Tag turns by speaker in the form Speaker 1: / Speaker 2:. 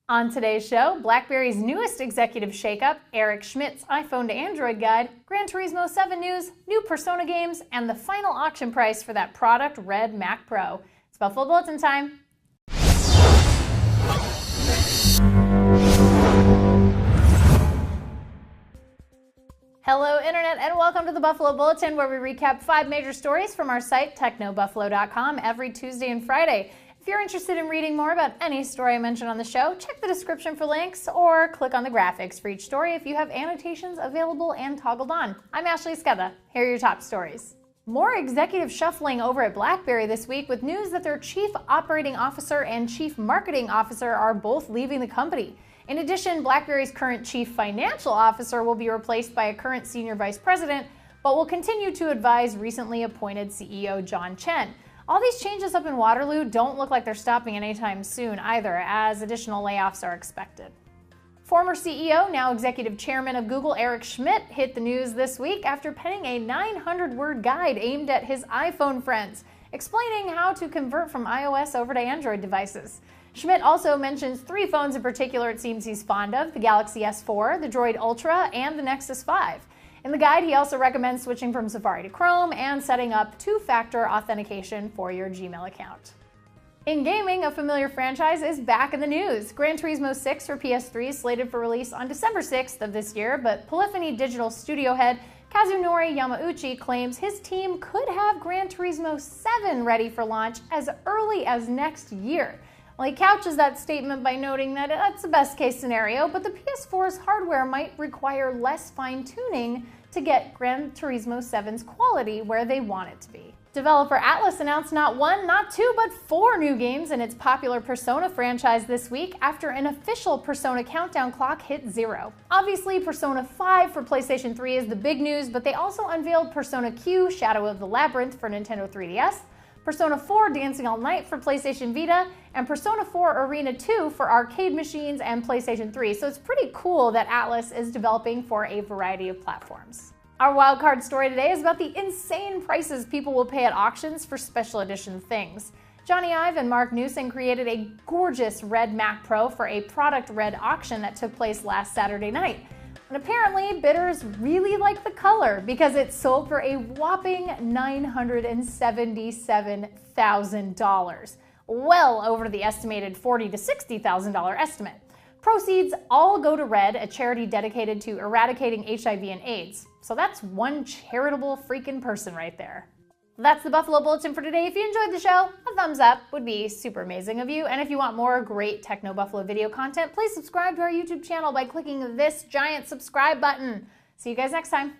Speaker 1: On today's show, BlackBerry's newest executive shakeup, Eric Schmidt's iPhone to Android guide, Gran Turismo 7 news, new Persona games, and the final auction price for that product Red Mac Pro. It's Buffalo Bulletin time. Hello Internet and welcome to the Buffalo Bulletin, where we recap 5 major stories from our site technobuffalo.com every Tuesday and Friday. If you're interested in reading more about any story I mentioned on the show, check the description for links or click on the graphics for each story if you have annotations available and toggled on. I'm Ashley Skeda. Here are your top stories. More executive shuffling over at BlackBerry this week, with news that their Chief Operating Officer and Chief Marketing Officer are both leaving the company. In addition, BlackBerry's current Chief Financial Officer will be replaced by a current Senior Vice President, but will continue to advise recently appointed CEO John Chen. All these changes up in Waterloo don't look like they're stopping anytime soon either, as additional layoffs are expected. Former CEO, now Executive Chairman of Google, Eric Schmidt, hit the news this week after penning a 900-word guide aimed at his iPhone friends, explaining how to convert from iOS over to Android devices. Schmidt also mentions 3 phones in particular it seems he's fond of: the Galaxy S4, the Droid Ultra, and the Nexus 5. In the guide, he also recommends switching from Safari to Chrome and setting up 2-factor authentication for your Gmail account. In gaming, a familiar franchise is back in the news. Gran Turismo 6 for PS3 is slated for release on December 6th of this year, but Polyphony Digital studio head Kazunori Yamauchi claims his team could have Gran Turismo 7 ready for launch as early as next year. Well, he couches that statement by noting that that's a best-case scenario, but the PS4's hardware might require less fine-tuning to get Gran Turismo 7's quality where they want it to be. Developer Atlus announced not 1, not 2, but 4 new games in its popular Persona franchise this week after an official Persona countdown clock hit 0. Obviously, Persona 5 for PlayStation 3 is the big news, but they also unveiled Persona Q Shadow of the Labyrinth for Nintendo 3DS, Persona 4 Dancing All Night for PlayStation Vita, and Persona 4 Arena 2 for arcade machines and PlayStation 3, so it's pretty cool that Atlus is developing for a variety of platforms. Our wildcard story today is about the insane prices people will pay at auctions for special edition things. Johnny Ive and Mark Newson created a gorgeous Red Mac Pro for a Product Red auction that took place last Saturday night. And apparently, bidders really like the color because it sold for a whopping $977,000, well over the estimated $40,000 to $60,000 estimate. Proceeds all go to Red, a charity dedicated to eradicating HIV and AIDS. So that's one charitable freaking person right there. That's the Buffalo Bulletin for today. If you enjoyed the show, a thumbs up would be super amazing of you. And if you want more great Techno Buffalo video content, please subscribe to our YouTube channel by clicking this giant subscribe button. See you guys next time.